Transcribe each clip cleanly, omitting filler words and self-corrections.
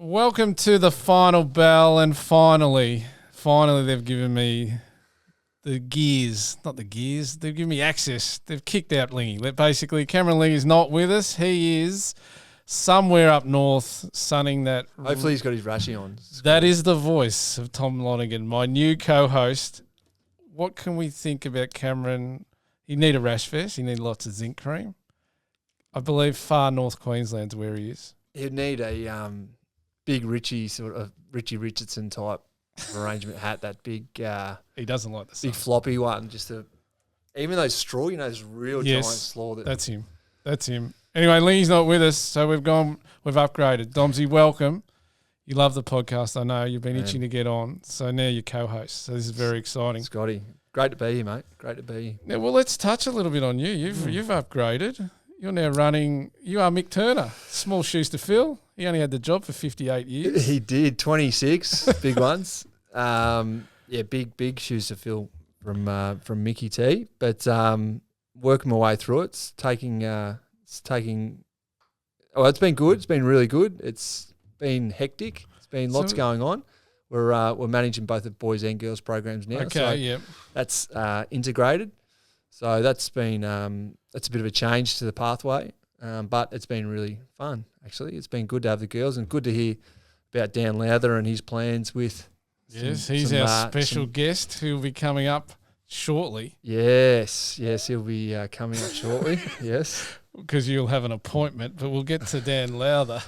Welcome to the final bell, and finally they've given me the gears, not the gears, they've given me access. They've kicked out Lingy. Basically, Cameron Lingy is not with us. He is somewhere up north sunning that. Hopefully he's got his rashy on. That is the voice of Tom Lonergan, my new co-host. What can we think about Cameron? He need a rash vest. He need lots of zinc cream. I believe far north Queensland's where he is. He'd need a big Richie, sort of Richie Richardson type arrangement hat, that big he doesn't like the sun. big floppy one, even those straw, those real giant slaw. That's him. Anyway, Lee's not with us, so we've upgraded. Domsy, welcome. You love the podcast, I know. You've been itching to get on, so now you're co-host. So this is very exciting. Scotty, great to be here, mate. Great to be here. Now, well, let's touch a little bit on you. You've upgraded. You're now running. You are Mick Turner. Small shoes to fill. He only had the job for 58 years. He did 26 big ones. Big shoes to fill from Mickey T. But working my way through it. It's been good. It's been really good. It's been hectic. It's been lots going on. We're managing both the boys and girls programs now. Okay, That's integrated. So that's been that's a bit of a change to the pathway, but it's been really fun, actually. It's been good to have the girls and good to hear about Dan Lowther and his plans with he's our special guest who will be coming up shortly. Yes, he'll be coming up shortly, yes. Because you'll have an appointment, but we'll get to Dan Lowther.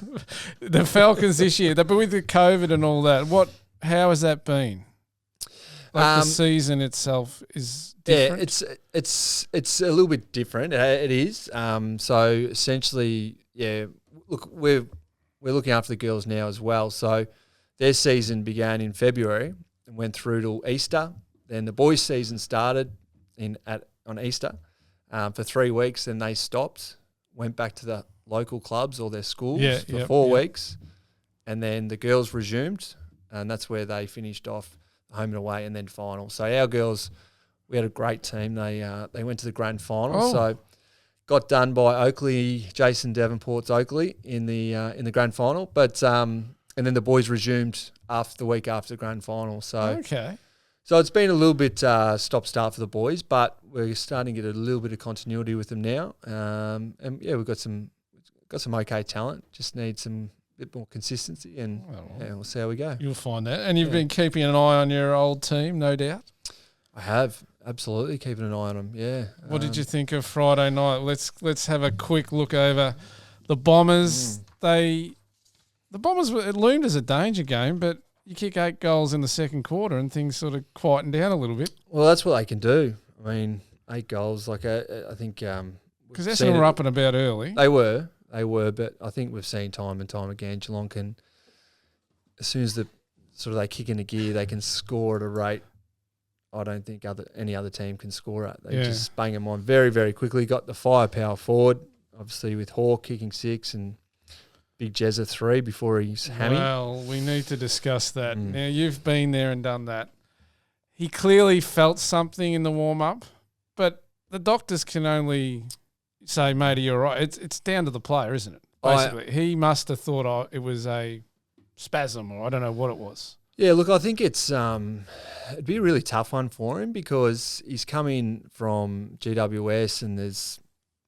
The Falcons this year, but with the COVID and all that, how has that been? The season itself is different. Yeah, it's a little bit different. It is. So essentially, look, we're looking after the girls now as well. So their season began in February and went through till Easter. Then the boys' season started on Easter for 3 weeks. Then they stopped, went back to the local clubs or their schools for 4 weeks, and then the girls resumed, and that's where they finished off home and away and then final. So our girls, we had a great team. They went to the grand final. So got done by Oakley, Jason Davenport's Oakley in the grand final. But and then the boys resumed after the week after the grand final. So So it's been a little bit stop-start for the boys, but we're starting to get a little bit of continuity with them now. And we've got some okay talent. Just need some bit more consistency, and we'll see how we go. You'll find that. And you've been keeping an eye on your old team, no doubt? I have, absolutely, keeping an eye on them, yeah. What did you think of Friday night? Let's have a quick look over the Bombers. The Bombers, it loomed as a danger game, but you kick 8 goals in the second quarter and things sort of quieten down a little bit. Well, that's what they can do. I mean, 8 goals, I think... Because Essendon were up and about early. They were, but I think we've seen time and time again, Geelong can, as soon as they kick into gear, they can score at a rate I don't think any other team can score at. They just bang them on very, very quickly. Got the firepower forward, obviously with Hawke kicking 6 and Big Jezza 3 before he's hammy. Well, we need to discuss that. Now, you've been there and done that. He clearly felt something in the warm-up, but the doctors can only say, mate, you're right. It's down to the player, isn't it? Basically, he must have thought it was a spasm, or I don't know what it was. Yeah, look, I think it'd be a really tough one for him because he's coming from GWS, and there's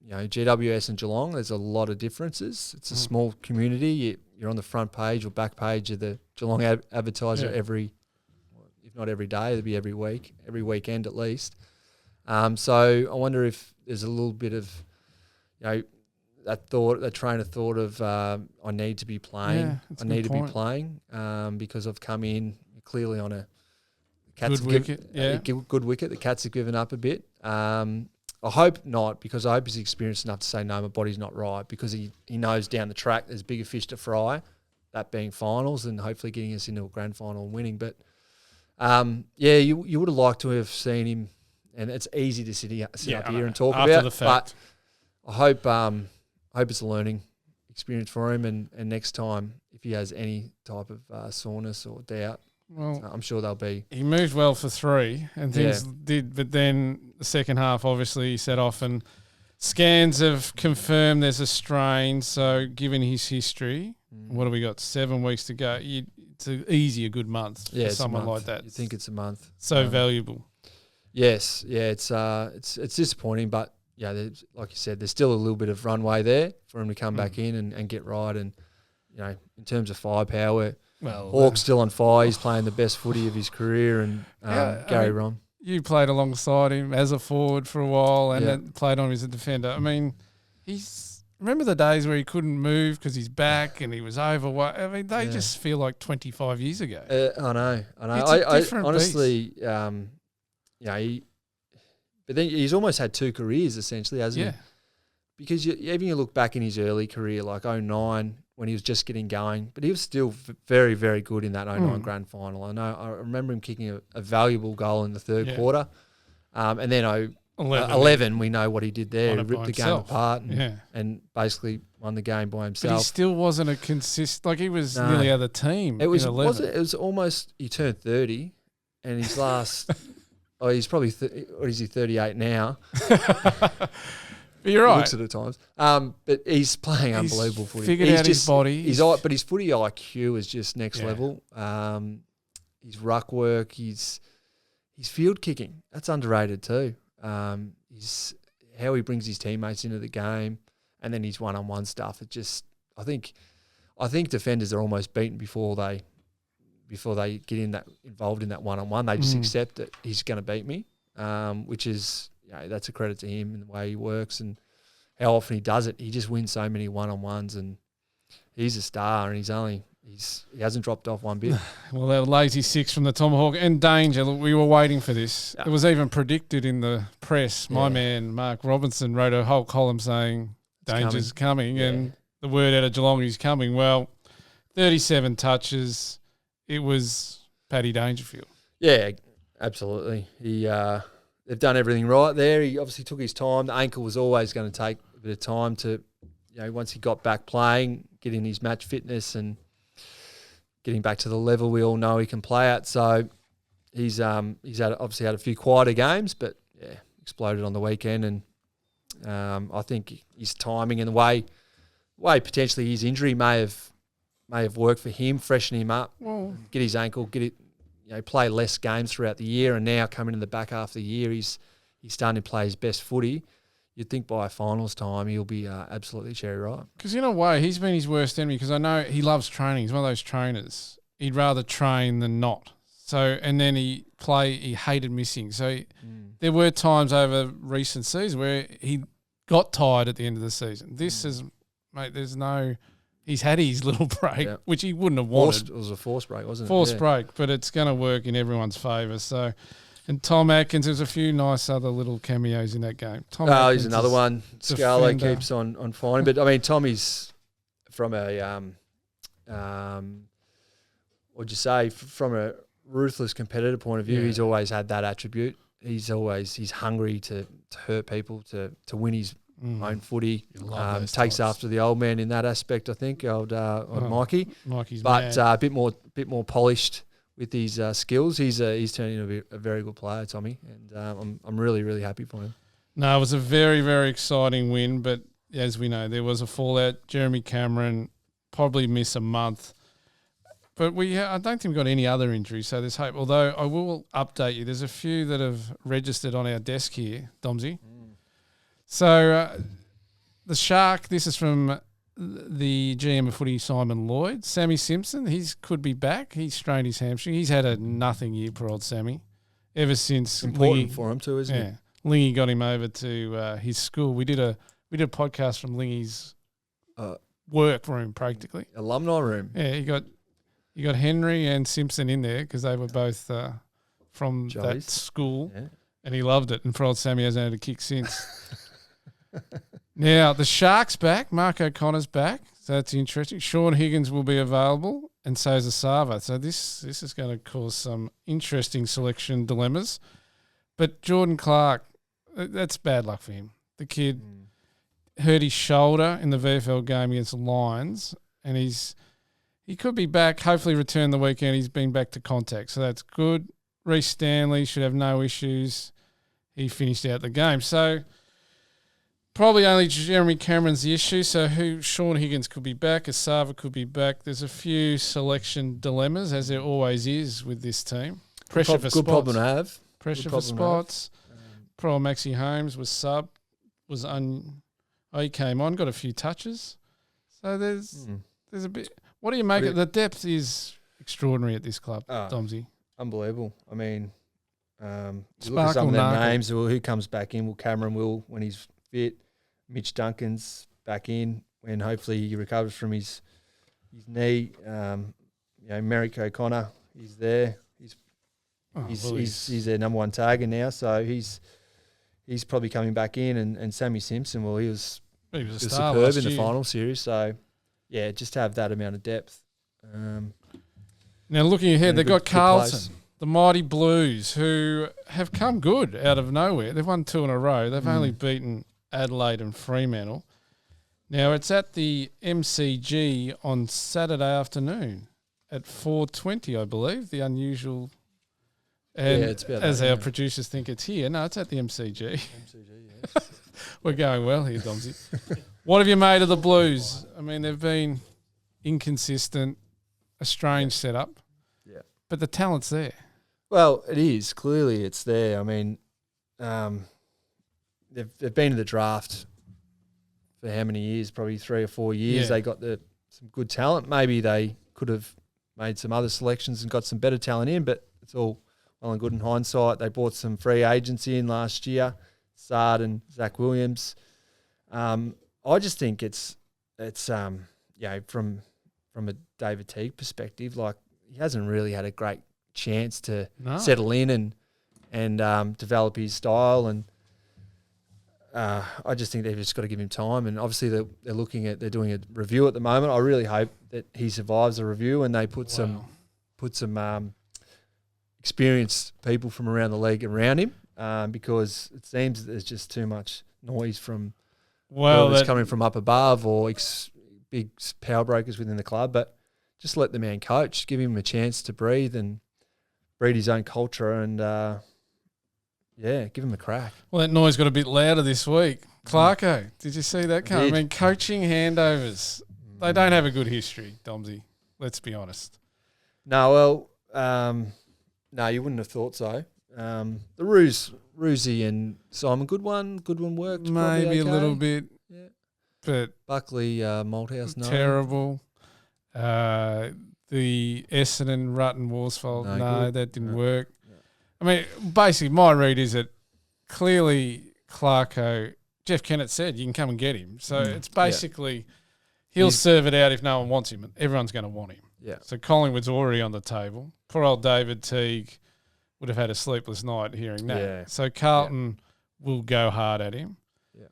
GWS and Geelong. There's a lot of differences. It's a small community. You're on the front page or back page of the Geelong Advertiser if not every day, it'll be every week, every weekend at least. So I wonder if there's a little bit of that train of thought of I need to be playing. I need to be playing because I've come in clearly on a good wicket. Good wicket. The Cats have given up a bit. I hope not, because I hope he's experienced enough to say, no, my body's not right, because he knows down the track there's bigger fish to fry, that being finals and hopefully getting us into a grand final and winning. But, you would have liked to have seen him, and it's easy to sit up here and talk about, the fact. But I hope it's a learning experience for him, and next time, if he has any type of soreness or doubt, well, I'm sure they'll be. He moved well for 3 and things did, but then the second half, obviously, he set off, and scans have confirmed there's a strain. So given his history, What have we got? 7 weeks to go. It's a good month for someone like that. You think it's a month. So valuable. Yes. Yeah, it's disappointing, but yeah, like you said, there's still a little bit of runway there for him to come back in and get right. And, in terms of firepower, Hawke's still on fire. He's playing the best footy of his career, and Gary Ron. You played alongside him as a forward for a while and then played on him as a defender. I mean, remember the days where he couldn't move because he's back and he was overweight? I mean, they just feel like 25 years ago. I know. It's a different honestly, but then he's almost had 2 careers essentially, hasn't he? Because even you look back in his early career, like 2009, when he was just getting going, but he was still very, very good in that 2009 grand final. I remember him kicking a valuable goal in the third quarter. And then 11, we know what he did there. He ripped the game apart and basically won the game by himself. But he still wasn't a consistent, like he was nearly out of the team. It was almost, he turned 30 and his last, he's probably, what is he, 38 now? But you're right. Looks at it times. But he's playing unbelievable footy. Figured out his body. But his footy IQ is just next level. His ruck work, his field kicking, that's underrated too. His how he brings his teammates into the game, and then his one-on-one stuff. It just, I think defenders are almost beaten before they get involved in that one-on-one. They just accept that he's going to beat me, which is. That's a credit to him and the way he works and how often he does it. He just wins so many one-on-ones, and he's a star, and he hasn't dropped off one bit. Well, that lazy 6 from the Tomahawk and Danger. Look, we were waiting for this. It was even predicted in the press. My man Mark Robinson wrote a whole column saying Danger's coming and the word out of Geelong is coming. Well, 37 touches. It was Paddy Dangerfield. Yeah, absolutely. They've done everything right there. He obviously took his time. The ankle was always going to take a bit of time to, once he got back playing, getting his match fitness and getting back to the level we all know he can play at. So he's obviously had a few quieter games, but exploded on the weekend. And I think his timing and the way potentially his injury may have worked for him, freshen him up, get his ankle, play less games throughout the year, and now coming in the back half of the year, he's starting to play his best footy. You'd think by finals time he'll be absolutely cherry ripe. Because in a way, he's been his worst enemy. Because I know he loves training. He's one of those trainers. He'd rather train than not. So, and then he hated missing. So there were times over recent seasons where he got tired at the end of the season. This is, mate. He's had his little break, which he wouldn't have wanted. It was a forced break, wasn't it? Forced break, but it's going to work in everyone's favour. So, and Tom Atkins, there's a few nice other little cameos in that game. He's another one. Scarlo keeps on finding. But, I mean, Tommy's from a, what'd you say, from a ruthless competitor point of view, he's always had that attribute. He's hungry to hurt people, to win his own footy. Takes after the old man in that aspect, I think. Old Mikey. Mikey's but a bit more polished with his skills. He's turning into a very good player, Tommy, and I'm really, really happy for him. No, it was a very, very exciting win, but as we know, there was a fallout. Jeremy Cameron probably miss a month. But I don't think we've got any other injuries, so there's hope. Although I will update you, there's a few that have registered on our desk here, Domsy. So the Shark, this is from the GM of footy, Simon Lloyd. Sammy Simpson, he could be back. He strained his hamstring. He's had a nothing year, poor old Sammy, ever since. Important for him too, isn't it? Lingy got him over to his school. We did a podcast from Lingy's workroom, practically. Alumni room. Yeah, you got Henry and Simpson in there because they were both from that school, and he loved it. And poor old Sammy hasn't had a kick since. Now, the Sharks back. Mark O'Connor's back. So that's interesting. Sean Higgins will be available, and so is Asava. So this is going to cause some interesting selection dilemmas. But Jordan Clark, that's bad luck for him. The kid hurt his shoulder in the VFL game against the Lions, and he could be back, hopefully return the weekend. He's been back to contact, so that's good. Reece Stanley should have no issues. He finished out the game. So Probably only Jeremy Cameron's the issue. So Sean Higgins could be back. Asava could be back. There's a few selection dilemmas, as there always is with this team. Pressure for spots. Good problem to have. Pressure for spots. Pro Maxi Holmes was sub. He came on, got a few touches. So there's a bit. What do you make of the depth? Is extraordinary at this club, Domsy. Unbelievable. I mean, you look at some of their names. Who comes back in? Well, Cameron will when he's fit. Mitch Duncan's back in when hopefully he recovers from his knee. Merrick O'Connor, he's there. He's their number one target now, so he's probably coming back in. And Sammy Simpson, he was superb in the final series. So yeah, just to have that amount of depth. Now looking ahead, they've got Carlton, the mighty Blues, who have come good out of nowhere. They've won 2 in a row. They've only beaten Adelaide and Fremantle. Now it's at the MCG on Saturday afternoon at 4:20, I believe. The unusual, and it's about as our producers think it's here. No, it's at the MCG. Yeah. We're going well here, Domsy. What have you made of the Blues? I mean, they've been inconsistent, a strange setup. Yeah, but the talent's there. Well, it is. Clearly it's there. I mean, they've been to the draft for how many years? Probably 3 or 4 years. Yeah. They got some good talent. Maybe they could have made some other selections and got some better talent in, but it's all well and good in hindsight. They brought some free agents in last year, Sard and Zach Williams. I just think it's from a David Teague perspective, like he hasn't really had a great chance to settle in and develop his style, and I just think they've just got to give him time. And obviously they're doing a review at the moment. I really hope that he survives the review and they put some experienced people from around the league around him, because it seems that there's just too much noise from that's coming from up above or big power brokers within the club. But just let the man coach, give him a chance to breathe and breed his own culture, and give him a crack. Well, that noise got a bit louder this week. Clarko, did you see that come? I mean, coaching handovers, they don't have a good history, Domsy. Let's be honest. No, no, you wouldn't have thought so. The Roosie and Simon Goodwin worked. Maybe a little bit. Yeah. But Buckley, Malthouse, no. Terrible. The Essendon, Rutten, Worsfold, that didn't work. No. I mean, basically, my read is that clearly Clarko, Jeff Kennett said, you can come and get him. So it's basically he'll serve it out if no one wants him, and everyone's going to want him. Yeah. So Collingwood's already on the table. Poor old David Teague would have had a sleepless night hearing that. Yeah. So Carlton will go hard at him. Yeah.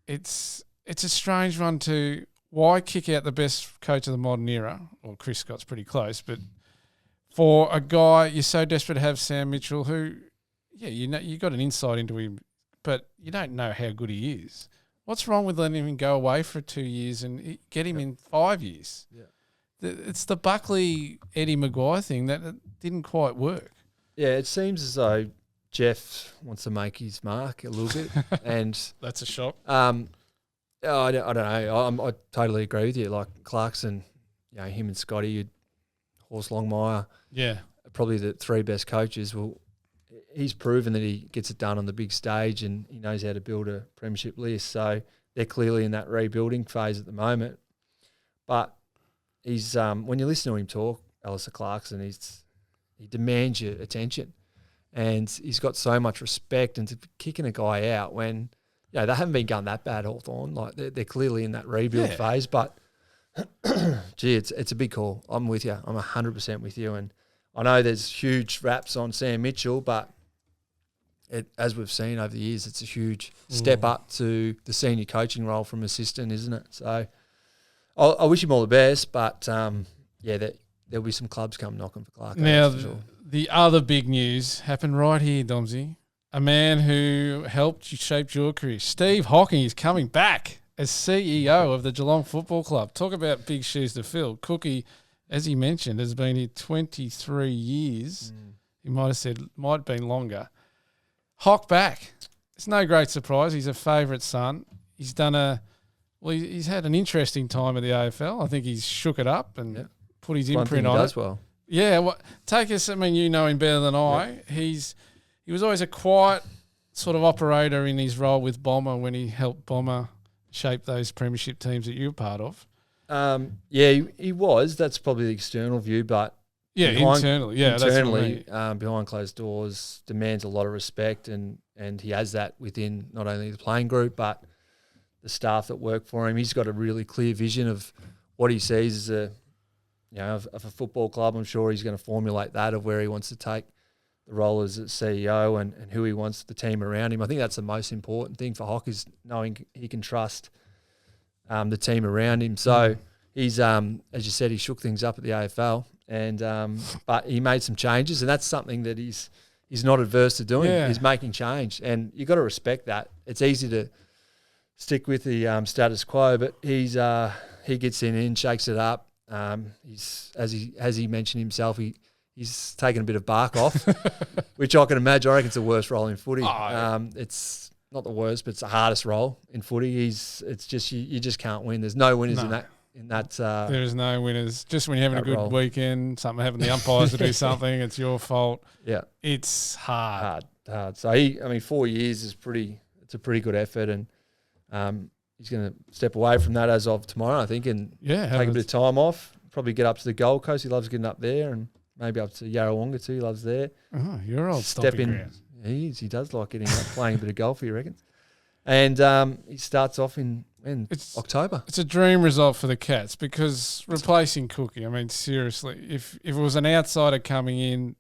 It's a strange one to why kick out the best coach of the modern era? Well, Chris Scott's pretty close, but for a guy you're so desperate to have Sam Mitchell, who, you got an insight into him, but you don't know how good he is. What's wrong with letting him go away for 2 years and get him in 5 years? Yeah. It's the Buckley-Eddie Maguire thing that didn't quite work. Yeah, it seems as though Jeff wants to make his mark a little bit. And that's a shock. I don't know. I totally agree with you. Like Clarkson, him and Scotty, Horst Longmire, probably the 3 best coaches. Well, he's proven that he gets it done on the big stage and he knows how to build a premiership list. So they're clearly in that rebuilding phase at the moment. But he's when you listen to him talk, Alistair Clarkson, he demands your attention, and he's got so much respect. And to be kicking a guy out when they haven't been going that bad, Hawthorn, like they're clearly in that rebuild phase. But gee, it's a big call. I'm with you. I'm 100% with you. And I know there's huge raps on Sam Mitchell, but as we've seen over the years, it's a huge step up to the senior coaching role from assistant, isn't it? So I wish him all the best, but there'll be some clubs come knocking for Clark. Now, the other big news happened right here, Domsy. A man who helped shape your career. Steve Hocking is coming back as CEO of the Geelong Football Club. Talk about big shoes to fill. Cookie, as he mentioned, has been here 23 years. He might have been longer. Hock back. It's no great surprise. He's a favourite son. he's he's had an interesting time at the AFL. I think he's shook it up and put his imprint on it. Does well. Yeah, take us. I mean, you know him better than I. He was always a quiet sort of operator in his role with Bomber when he helped Bomber shape those premiership teams that you were part of. He was. That's probably the external view, but internally, that's what I mean. Behind closed doors, demands a lot of respect, and he has that within not only the playing group but the staff that work for him. He's got a really clear vision of what he sees as of a football club. I'm sure he's going to formulate that of where he wants to take the role as a CEO and who he wants the team around him. I think that's the most important thing for Hock, is knowing he can trust the team around him. So he's, as you said, he shook things up at the AFL, and but he made some changes, and that's something that he's not adverse to doing. Yeah. He's making change, and you got to respect that. It's easy to stick with the status quo, but he gets in, shakes it up. He's as he mentioned himself, he's taken a bit of bark off, which I can imagine. I reckon it's the worst role in footy. It's not the worst, but it's the hardest role in footy. It's just you just can't win. There's no winners in that. There is no winners. Just when you're having a good role. Weekend, something happened, the umpires to do something, it's your fault. Yeah, it's hard. So 4 years is it's a pretty good effort, and he's going to step away from that as of tomorrow, I think, and take a bit of time off. Probably get up to the Gold Coast. He loves getting up there, and maybe up to Yarrawonga too. He loves there. Oh, your old stomping ground. He does like getting up, playing a bit of golf, he reckons. And he starts off in October. It's a dream result for the Cats, because replacing Cookie, I mean, seriously, if it was an outsider coming in,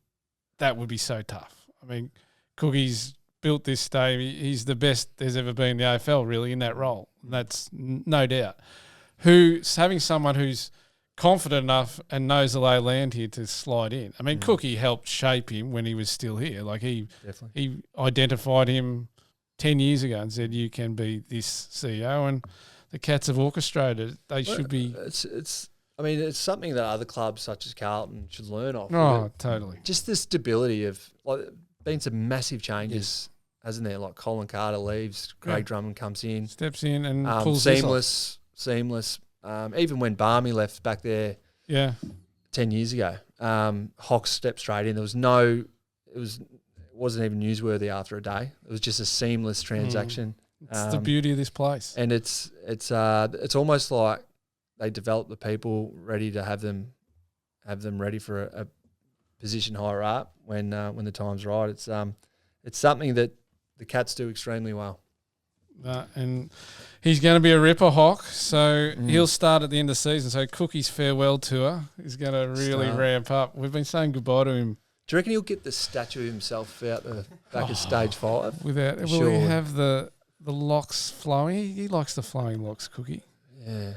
that would be so tough. I mean, Cookie's built this stadium. He's the best there's ever been in the AFL, really, in that role. That's no doubt. Having someone who's confident enough and knows the lay of land here to slide in. I mean, Cookie helped shape him when he was still here. Like he identified him 10 years ago and said, you can be this CEO, and the Cats have orchestrated. They should be. It's something that other clubs such as Carlton should learn off. Oh, totally. Just the stability of, been some massive changes, hasn't there? Like Colin Carter leaves, Craig Drummond comes in, steps in and pulls seamless. Even when Barmy left back there, 10 years ago, Hawks stepped straight in. It wasn't even newsworthy after a day. It was just a seamless transaction. It's the beauty of this place, and it's almost like they develop the people ready to have them ready for a position higher up when the time's right. It's something that the Cats do extremely well. And he's going to be a ripper, Hawk, so he'll start at the end of the season. So Cookie's farewell tour is going to really ramp up. We've been saying goodbye to him. Do you reckon he'll get the statue of himself out the back of stage 5? Will he have the locks flowing? He likes the flowing locks, Cookie. Yeah.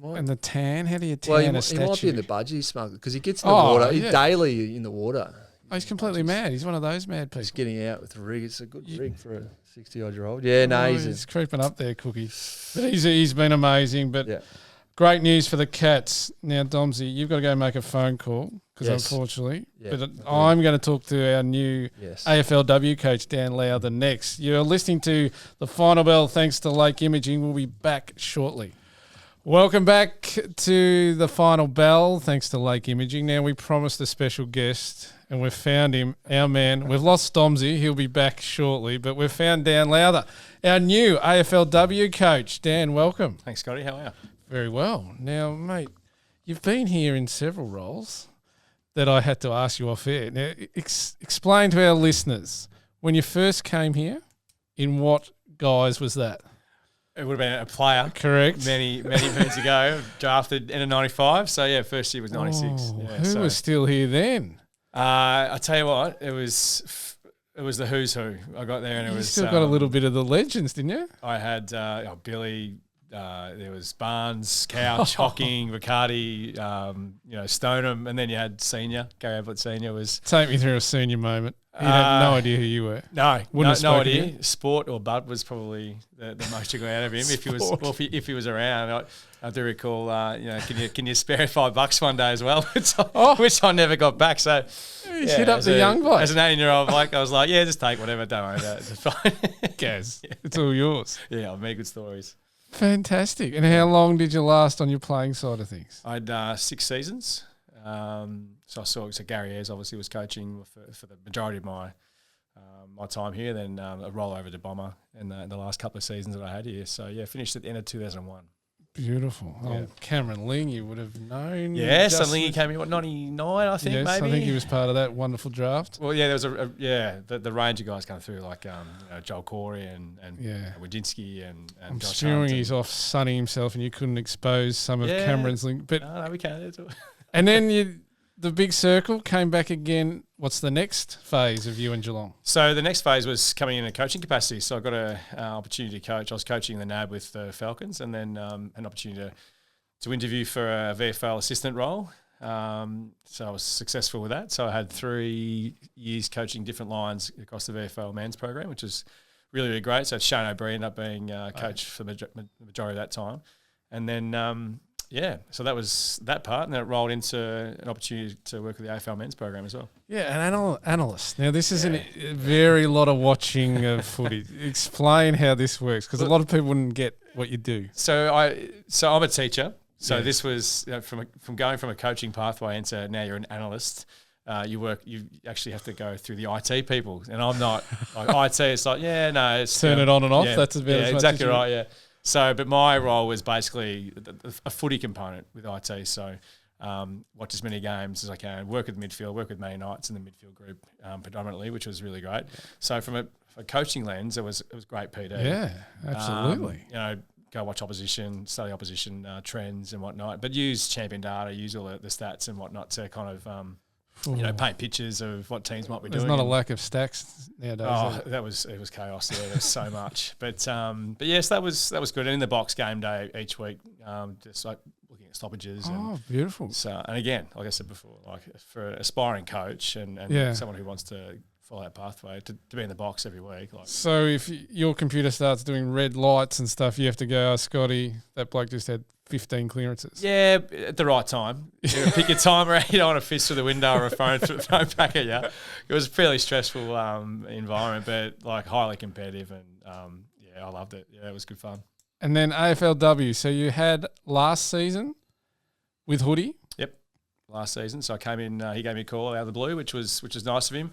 And the tan, how do you tan a statue? He might be in the budgie smuggler, because he gets in the water. He's daily in the water. Oh, he's completely mad. He's one of those mad people. He's getting out with a rig. It's a good rig for a 60-odd-year-old. Yeah, no, he's creeping up there, Cookie. But he's been amazing. But great news for the Cats. Now, Domsy, you've got to go make a phone call, because unfortunately. Yeah, but I'm going to talk to our new AFLW coach, Dan Lowther, next. You're listening to The Final Bell thanks to Lake Imaging. We'll be back shortly. Welcome back to The Final Bell, thanks to Lake Imaging. Now, we promised a special guest, and we've found him, our man. We've lost Domsy. He'll be back shortly, but we've found Dan Lowther, our new AFLW coach. Dan, welcome. Thanks, Scotty. How are you? Very well. Now, mate, you've been here in several roles that I had to ask you off air. Now, explain to our listeners, when you first came here, in what guise was that? It would have been a player. Correct. Many moons ago, drafted in 95. So, first year was 96. Who was still here then? I tell you what, it was the who's who. I got there and it was... You still got a little bit of the legends, didn't you? I had Billy, there was Barnes, Couch, Hocking, Riccardi, Stoneham, and then you had Senior. Gary Ablett Senior was... Take me through a senior moment. You had no idea who you were. No idea. Sport or Bud was probably the most you got out of him if he was around. I do recall, can you spare $5 one day as well, which I never got back. So he's hit up the young bloke. As an 18-year-old bloke, I was like, yeah, just take whatever, don't worry about it. It's fine. Gaz, it's all yours. Yeah, many good stories. Fantastic. And how long did you last on your playing side of things? I had 6 seasons. So Gary Ayres obviously was coaching for the majority of my time here. Then a rollover to Bomber in the last couple of seasons that I had here. So yeah, finished at the end of 2001. Beautiful. Yeah. Oh, Cameron Ling, you would have known. Yes, I think he came in 99, I think, yes, maybe. I think he was part of that wonderful draft. Well, yeah, there was the range of guys coming through, like Joel Corey and Wojcinski and I'm Josh assuming Hunt he's off sunning himself, and you couldn't expose some of Cameron's link. But no, we can't. And then the big circle came back again. What's the next phase of you and Geelong? So the next phase was coming in a coaching capacity. So I got an opportunity to coach. I was coaching the NAB with the Falcons, and then an opportunity to interview for a VFL assistant role. So I was successful with that. So I had 3 years coaching different lines across the VFL men's program, which was really, really great. So Shane O'Brien ended up being coach for the majority of that time. And then so that was that part, and then it rolled into an opportunity to work with the AFL men's program as well. Yeah, an analyst. Now, this is a very lot of watching of footy. Explain how this works, because a lot of people wouldn't get what you do. So I'm a teacher. So this was from going from a coaching pathway into now you're an analyst. You actually have to go through the IT people, and I'm not. Like IT, it's like, it's turn it on and off. Yeah, That's about as much exactly as right. Yeah. So, but my role was basically a footy component with IT. So, watch as many games as I can, work with midfield, work with Man Unites in the midfield group predominantly, which was really great. So, from a coaching lens, it was great PD. Yeah, absolutely. Go watch opposition, study opposition trends and whatnot, but use champion data, use all the stats and whatnot to kind of paint pictures of what teams might be doing. There's not a lack of stacks nowadays. Oh, it was chaos. Yeah, there was so much. But yes, that was good. And in the box game day each week, just like looking at stoppages. Oh, beautiful. So, and again, like I said before, like for an aspiring coach and someone who wants to follow that pathway to be in the box every week. So if your computer starts doing red lights and stuff, you have to go, Scotty, that bloke just had 15 clearances. Yeah, at the right time. You pick your timer. You don't want to fist through the window or a phone thrown back at you. It was a fairly stressful environment, but like highly competitive, and I loved it. Yeah, it was good fun. And then AFLW. So you had last season with Hoodie. Yep, last season. So I came in. He gave me a call out of the blue, which was nice of him.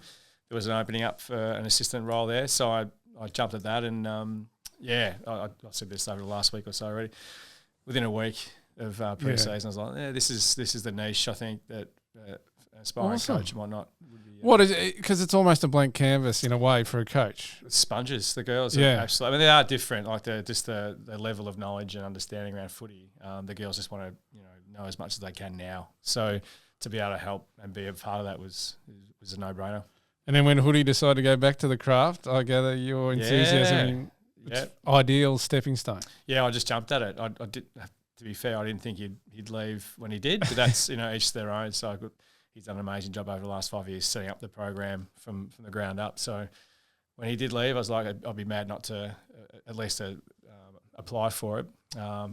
There was an opening up for an assistant role there, so I jumped at that, and I said this over the last week or so already. Within a week of pre-season, I was like, this is the niche, I think, that aspiring coach might not. What is it? Because it's almost a blank canvas in a way for a coach. It's sponges. The girls are absolutely. I mean, they are different. Like the level of knowledge and understanding around footy. The girls just want to know as much as they can now. So to be able to help and be a part of that was a no-brainer. And then when Hoodie decided to go back to the craft, I gather your enthusiasm. It's ideal stepping stone. Yeah, I just jumped at it. I did. To be fair, I didn't think he'd leave when he did, but that's each their own. So he's done an amazing job over the last 5 years setting up the program from the ground up. So when he did leave, I was like, I'd be mad not to at least apply for it.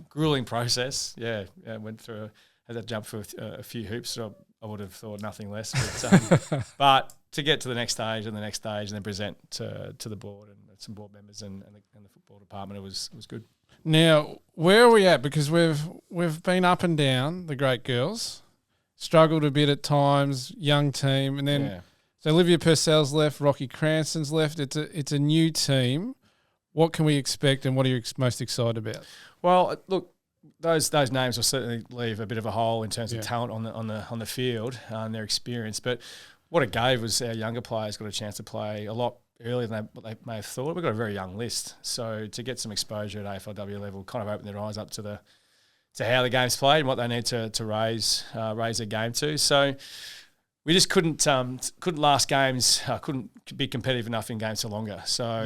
Grueling process. Yeah, went through had to jump through a few hoops. So I would have thought nothing less. But to get to the next stage and then present to the board and some board members and the football department, it was good. Now, where are we at? Because we've been up and down, the great girls, struggled a bit at times, young team, and then so Olivia Purcell's left, Rocky Cranston's left. It's a new team. What can we expect, and what are you most excited about? Well, look, those names will certainly leave a bit of a hole in terms of talent on the field and their experience. But what it gave was our younger players got a chance to play a lot earlier than what they may have thought. We've got a very young list, so to get some exposure at AFLW level kind of opened their eyes up to how the game's played and what they need to raise their game to. So we just couldn't last games, couldn't be competitive enough in games for longer. So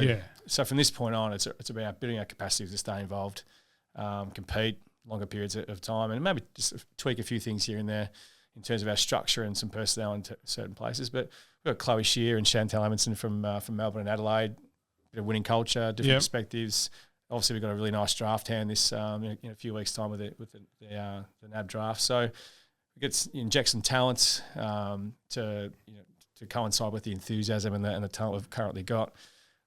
from this point on, it's about building our capacity to stay involved, compete longer periods of time, and maybe just tweak a few things here and there in terms of our structure and some personnel in certain places. But we've got Chloe Shear and Chantal Amundsen from Melbourne and Adelaide, bit of winning culture, different perspectives. obviously we've got a really nice draft hand this in a few weeks' time with the NAB draft. So we get inject some talent to coincide with the enthusiasm and the talent we've currently got.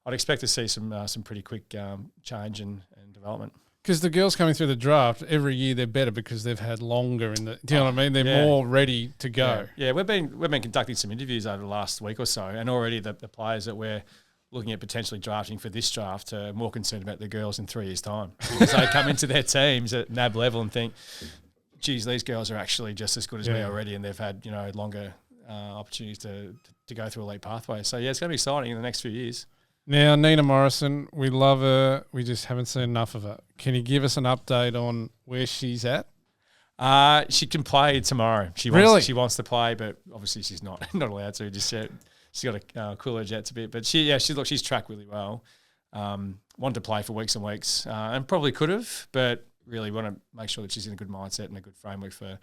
I'd expect to see some pretty quick change and development. Because the girls coming through the draft, every year they're better because they've had longer in the. Do you know what I mean? They're more ready to go. Yeah, we've been conducting some interviews over the last week or so, and already the players that we're looking at potentially drafting for this draft are more concerned about the girls in 3 years' time because they come into their teams at NAB level and think, geez, these girls are actually just as good as me already, and they've had longer opportunities to go through a elite pathway. So yeah, it's going to be exciting in the next few years. Now, Nina Morrison, we love her. We just haven't seen enough of her. Can you give us an update on where she's at? She can play tomorrow. She wants to play, but obviously she's not allowed to just yet. She's got to cool her jets a bit. But she's tracked really well. Wanted to play for weeks and weeks, and probably could have, but really want to make sure that she's in a good mindset and a good framework for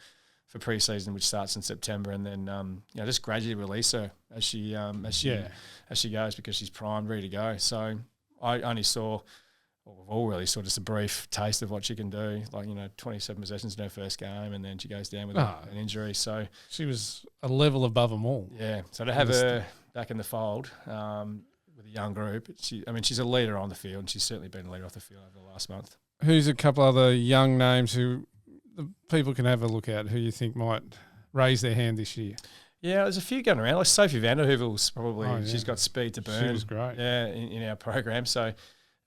pre-season, which starts in September, and then just gradually release her as she goes, because she's primed, ready to go. So I only saw, or we've all really saw, just a brief taste of what she can do. 27 possessions in her first game, and then she goes down with an injury. So she was a level above them all. Yeah. So to have her back in the fold with a young group, she's a leader on the field, and she's certainly been a leader off the field over the last month. Who's a couple other young names who the people can have a look at, who you think might raise their hand this year? Yeah, there's a few going around. Like Sophie Vanderhoovel's probably, she's got speed to burn. She was great. Yeah, in our program. So,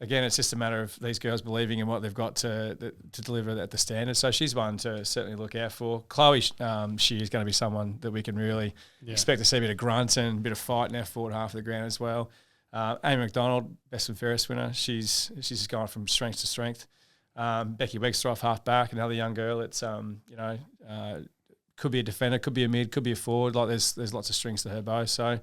again, it's just a matter of these girls believing in what they've got to deliver at the standard. So she's one to certainly look out for. Chloe, she is going to be someone that we can really expect to see a bit of grunt and a bit of fight in our forward half of the ground as well. Amy McDonald, best and fairest winner. She's just gone from strength to strength. Becky Wegster, half back, another young girl. It's could be a defender, could be a mid, could be a forward. Like there's lots of strings to her bow. So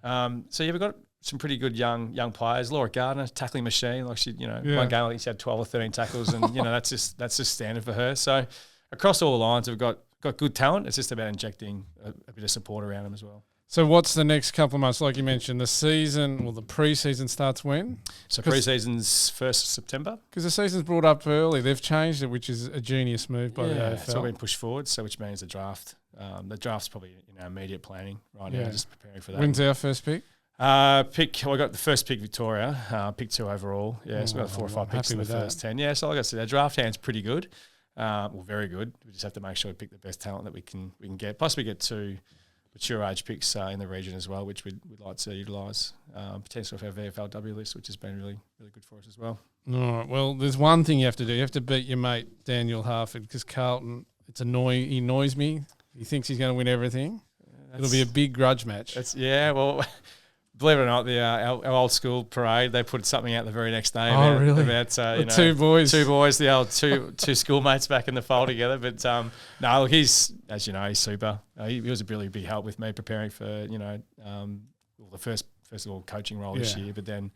we've got some pretty good young players. Laura Gardner, tackling machine. Like one game I think she had 12 or 13 tackles, and that's just standard for her. So across all the lines, we've got good talent. It's just about injecting a bit of support around them as well. So what's the next couple of months? Like you mentioned, the pre-season starts when? So pre-season's 1st of September. Because the season's brought up early. They've changed it, which is a genius move by the AFL. It's all been pushed forward, so which means the draft's probably in our immediate planning right now, just preparing for that. When's our first pick? I got the first pick, Victoria, pick 2 overall. Yeah, so we've got 4 or 5 picks in the first 10. Yeah, so like I said, our draft hand's pretty good. Very good. We just have to make sure we pick the best talent that we can get. Plus we get 2 mature age picks in the region as well, which we'd like to utilise. Potentially for our VFLW list, which has been really, really good for us as well. All right. Well, there's one thing you have to do. You have to beat your mate, Daniel Harford, because Carlton, he annoys me. He thinks he's going to win everything. It'll be a big grudge match. Believe it or not, our old school parade, they put something out the very next day really? about two boys, the old two schoolmates back in the fold together. But no, look, he's, as you know, he's super. He was a really big help with me preparing for the first of all coaching role this year, but then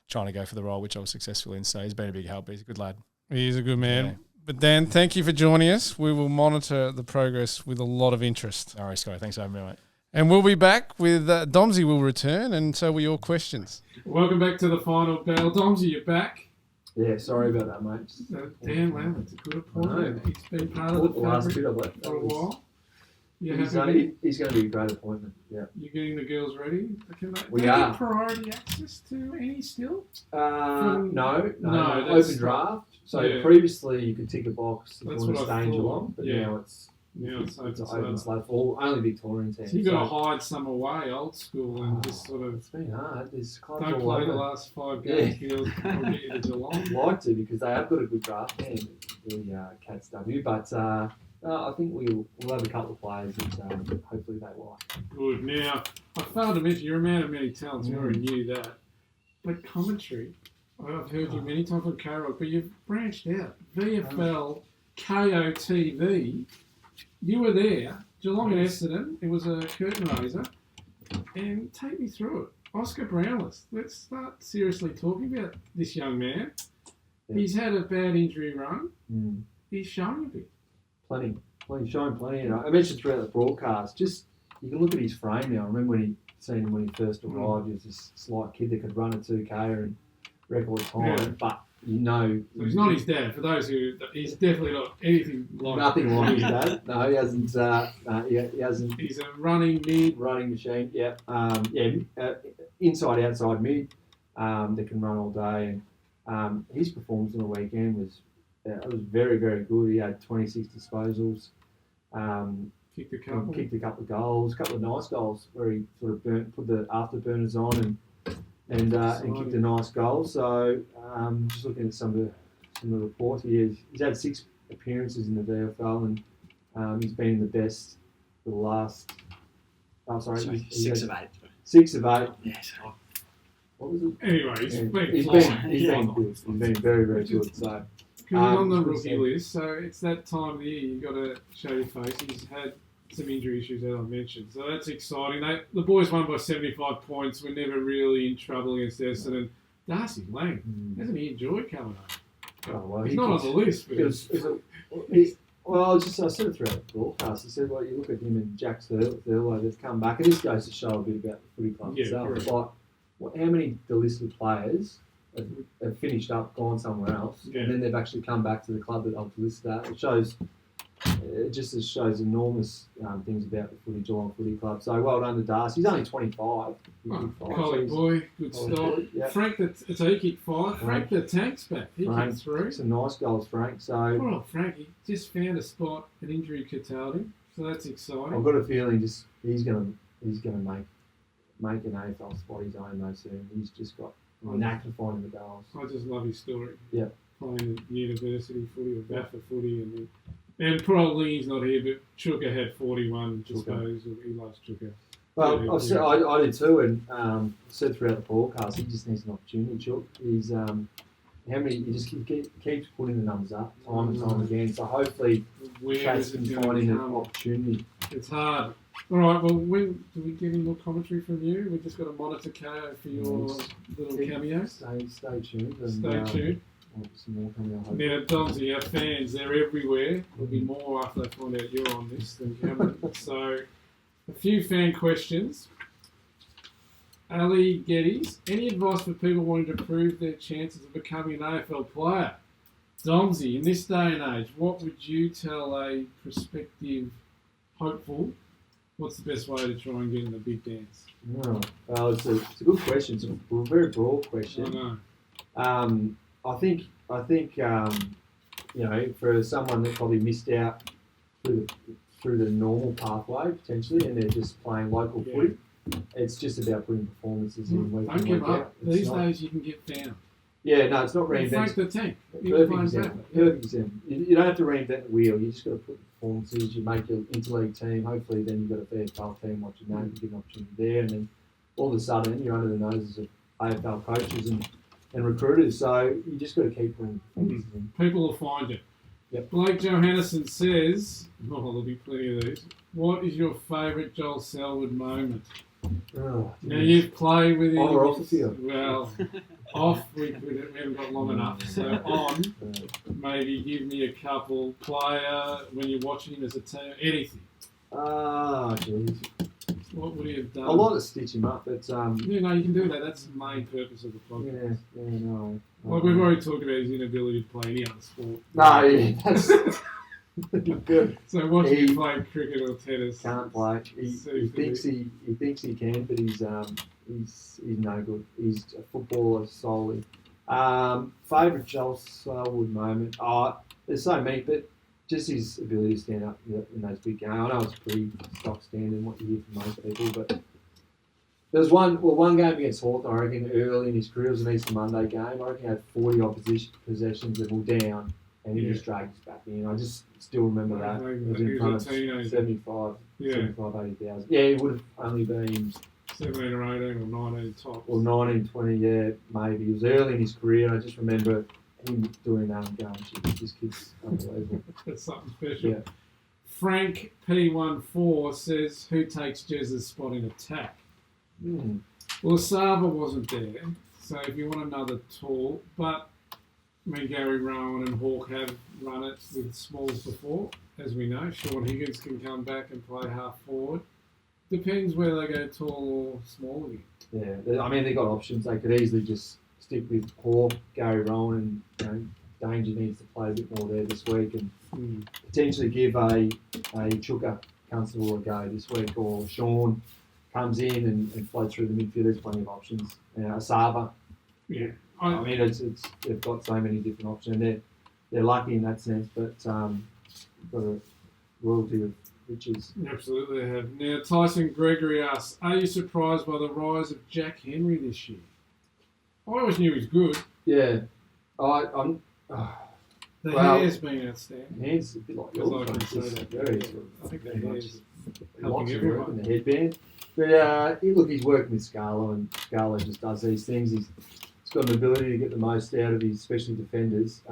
trying to go for the role which I was successful in. So he's been a big help. He's a good lad. He is a good man. Yeah. But Dan, thank you for joining us. We will monitor the progress with a lot of interest. All right, Scotty. Thanks for having me, mate. And we'll be back with Domsy will return, and so will your questions. Welcome back to the final bell. Domsy, you're back. Yeah, sorry about that, mate. Dan Lambert's a good appointment. He's been part of the last bit of it for a while. He's going to be a great appointment. Yeah. You're getting the girls ready? We are. Priority access to any still? No. Open draft. So previously you could tick a box if you want to stay in Geelong, but now it's open slate for only Victorian teams. So you've got to hide some away, old school, and just sort of... It's been hard. There's clubs don't play the last 5 games, girls, will get you to Geelong. I'd like to, because they have got a good draft and the Cats W, but I think we'll have a couple of players that hopefully they like. Good. Now, I failed to mention, you're a man of many talents, you already knew that, but commentary, I've heard you many times on Carol, but you've branched out. VFL, KOTV, you were there, Geelong and Essendon, it was a curtain raiser, and take me through it. Oscar Brownless, let's start seriously talking about this young man. Yeah. He's had a bad injury run. He's shown a bit. Plenty, showing plenty. And I mentioned throughout the broadcast, just you can look at his frame now. I remember when he first arrived, he was this slight kid that could run a 2K in record time. Yeah. But So he's not his dad. For those who, he's definitely not anything like. Nothing like his dad. No, he hasn't. He hasn't. He's a running mid. Running machine. Yeah. Inside, outside mid. That can run all day. And his performance on the weekend was very, very good. He had 26 disposals. Kicked a couple of goals, a couple of nice goals where he sort of put the afterburners on and kicked a nice goal. So just looking at some of the reports, he's had 6 appearances in the VFL and he's been in the best for the last. Oh, sorry, 6 of 8. 6 of 8. Yes. What was it? Anyway, he's been good. He's been very, very good. So. Because he's on the rookie list, so it's that time of the year you've got to show your face. He's had some injury issues, as I mentioned, so that's exciting. The boys won by 75 points. We're never really in trouble against Essendon. Darcy Lang, hasn't he enjoyed coming home? Oh, well, he's not on the list. I said it throughout the broadcast. I said, you look at him and Jack Thurlow, they've come back, and this goes to show a bit about the footy club itself. How many delisted players have finished up, gone somewhere else, and then they've actually come back to the club that I've listed at. It just shows enormous things about the Geelong Footy Club. So well done to Darcy. He's only 25. Collie boy, good start. Yeah. Frank he kicked 5. Frank the Tank's back. He kicked 3. Some nice goals, Frank. So poor old Frank, he just found a spot, an injury curtailed him. So that's exciting. I've got a feeling he's gonna make an AFL spot his own though soon. He's just got knack to finding the goals. I just love his story. Yeah. Playing at university footy or BAFA footy and poor old Lingy's not here, but Chuka had 41 disposals. He loves Chuka. Well, I did too, and said throughout the broadcast, he just needs an opportunity, Chuk. He's he just keeps putting the numbers up time and time again. So hopefully, Cats can find him an opportunity. It's hard. All right, well, when do we get any more commentary from you? We've just got a monitor KO for your little cameo. Stay tuned. And, stay tuned. Some more coming out. Now, Domsy, our fans, they're everywhere. There'll be more after they find out you're on this than Cameron. So, a few fan questions. Ali Geddes, any advice for people wanting to improve their chances of becoming an AFL player? Domsy, in this day and age, what would you tell a prospective hopeful? What's the best way to try and get in the big dance? Oh, well, it's a good question. It's a very broad question. I know. I think for someone that probably missed out through the normal pathway potentially, and they're just playing local footy, it's just about putting performances in week Don't in, give week up. out. These days you can get found. Yeah, no, it's not reinventing. Frank the Tank. Perfect example. You don't have to reinvent the wheel. You just got to put performances. You make your interleague team. Hopefully, then you've got a VFL team watching that. You get an opportunity there, and then all of a sudden you're under the noses of AFL coaches and recruiters. So you just got to keep putting performances in. People will find it. Yep. Blake Johannesson says, there'll be plenty of these. What is your favourite Joel Selwood moment? Oh, now you've played with him. On or off the field? Well, off we haven't got long enough. So on, maybe give me a couple. Player when you're watching him as a team, anything. Jeez. What would he have done? I like to stitch him up, but you can do that. That's the main purpose of the podcast. Yeah, no. Well, we've already talked about his inability to play any other sport. No, yeah, that's good. So watching him play cricket or tennis, can't play. He thinks he can, but he's no good. He's a footballer solely. Favourite Joel Selwood moment? There's so many, but just his ability to stand up in those big games. I know it's pretty stock standard what you hear from most people, but there was one game against Hawthorn, I reckon, early in his career. It was an Easter Monday game. I reckon he had 40 opposition possessions that were down, and he just dragged us back in. I just still remember that. It was in front of 75, 80,000. Yeah, it would have only been 17 or 18 or 19 tops. Or 19, 20, yeah, maybe. It was early in his career, and I just remember him doing that and going, this kid's unbelievable. That's something special. Yeah. Frank P14 says, who takes Jez's spot in attack? Well, Sava wasn't there, so if you want another tall, but Gary Rowan and Hawke have run it with Smalls before, as we know. Sean Higgins can come back and play half forward. Depends whether they go tall or small again. Yeah, I mean, they've got options. They could easily just stick with Hawk, Gary Rowan, and Danger needs to play a bit more there this week, and potentially give a Chuka Constable a go this week, or Sean comes in and floats through the midfield. There's plenty of options. Asava. Yeah. I mean, they've got so many different options. And they're lucky in that sense, but got a royalty of riches. Absolutely they have. Now, Tyson Gregory asks, are you surprised by the rise of Jack Henry this year? I always knew he was good. Yeah. The hair's been outstanding. Hair's a bit like Because yours. I can mate. say Just that. very, I think the very hair's much helping lots of work everyone. in the headband. But he's working with Scala, and Scala just does these things. He's got an ability to get the most out of his, especially defenders.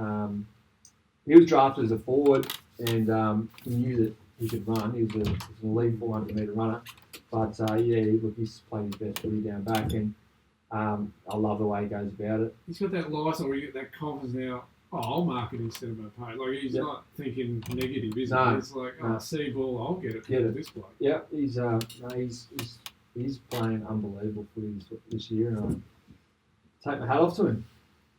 He was drafted as a forward, and he knew that he could run. He was an elite 400-metre runner. But he's playing his best footy down back, and I love the way he goes about it. He's got that license where you get that confidence now. Oh, I'll mark it instead of my pay. Like, he's not thinking negative, is he? It's like, see ball, I'll get it from this bloke. Yeah, he's playing unbelievable footy this year, and I take my hat off to him.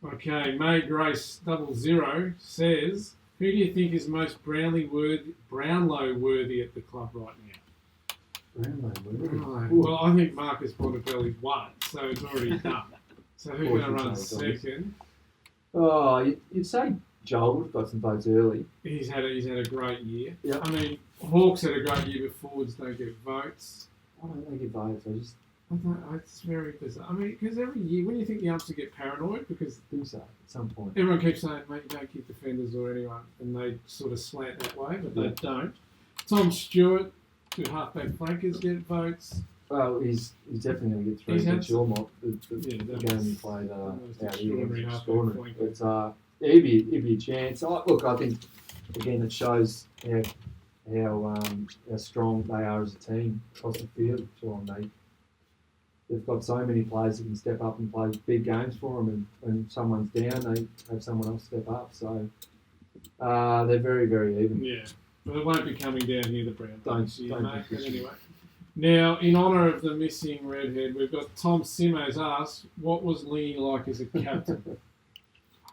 Okay, May Grace 00 says, who do you think is most Brownlow worthy at the club right now? Brownlow. Well, I think Marcus Bontempelli's won, so it's already done. So who's going to run second? Oh, you'd say Joel would have got some votes early. He's had a great year. Yeah. I mean, Hawks had a great year, but forwards don't get votes. I don't think he votes. It's very bizarre. I mean, because every year, when you think the umps get paranoid, because I think so at some point. everyone keeps saying, mate, you don't kick defenders or anyone, and they sort of slant that way, but they don't. Tom Stewart, two halfback flankers get votes. Well, he's definitely going to get through against Yormont. The game he played out here was extraordinary. But he'd be a chance. Look, I think, again, it shows how strong they are as a team across the field. They've got so many players that can step up and play big games for them, and when someone's down, they have someone else step up. So they're very, very even. Yeah, but it won't be coming down here, the Browns. Don't mate. But anyway. Now, in honour of the missing redhead, we've got Tom Simmons asked, what was Lee like as a captain?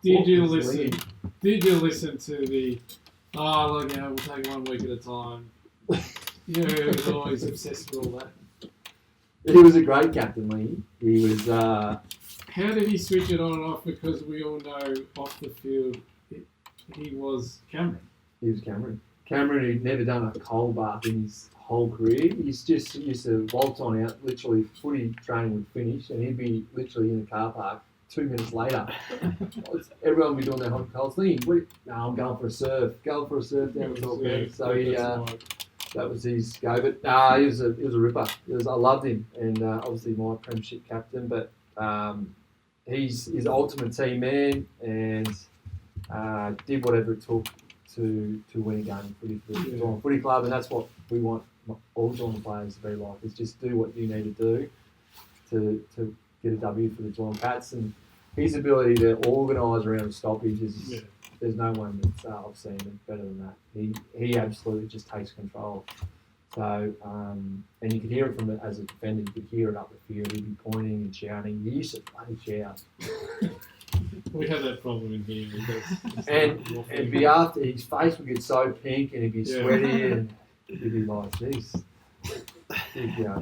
Did you listen to the, we'll take it 1 week at a time. He was always obsessed with all that. He was a great captain, Lee. He was... How did he switch it on and off? Because we all know off the field, he was Cameron. He was Cameron. Cameron, who'd never done a cold bath in his whole career. He's just used to waltz on out, literally footy training would finish, and he'd be literally in the car park 2 minutes later. Everyone would be doing their hot and cold thing. No, I'm going for a surf. Going for a surf down the top end. So that was his go. But he was a ripper. I loved him, and obviously my premiership captain. But he's his ultimate team man, and did whatever it took to win a game for the Geelong Footy Club, and that's what we want all Geelong players to be like. Is just do what you need to do to get a W for the Geelong Cats, and his ability to organise around stoppages. There's no one that's I've seen better than that. He absolutely just takes control. So and you could hear it from it as a defender. You could hear it up the field. He'd be pointing and shouting. He used to bloody shout. We have that problem in here. And be after his face would get so pink, and he'd be sweaty, and he'd be like, "Jeez,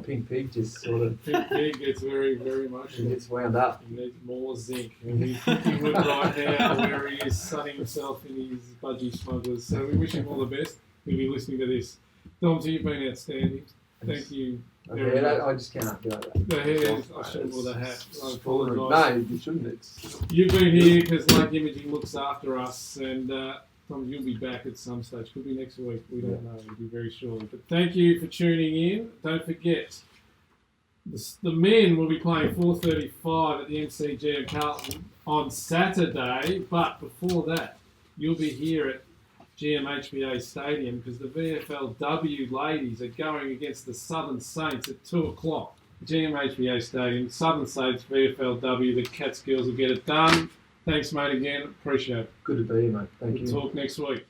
Pink Pig just sort of." Pink Pig gets very, very much. He gets wound up. He needs more zinc, and he's thinking would right now where he is sunning himself in his budgie smugglers. So we wish him all the best. He'll be listening to this. Domsy, you've been outstanding. Thank you. I just can't do that. The hair, I should have wore the hat. No, you shouldn't. You've been here because Lake Imaging looks after us, and Tom, you'll be back at some stage. Could be next week. We don't know. We'll be very shortly. But thank you for tuning in. Don't forget, the men will be playing 4:35 at the MCG in Carlton on Saturday. But before that, you'll be here at GMHBA Stadium because the VFLW ladies are going against the Southern Saints at 2 o'clock. GMHBA Stadium, Southern Saints, VFLW, the Cats girls will get it done. Thanks, mate, again. Appreciate it. Good to be here, mate. Thank you. We'll talk next week.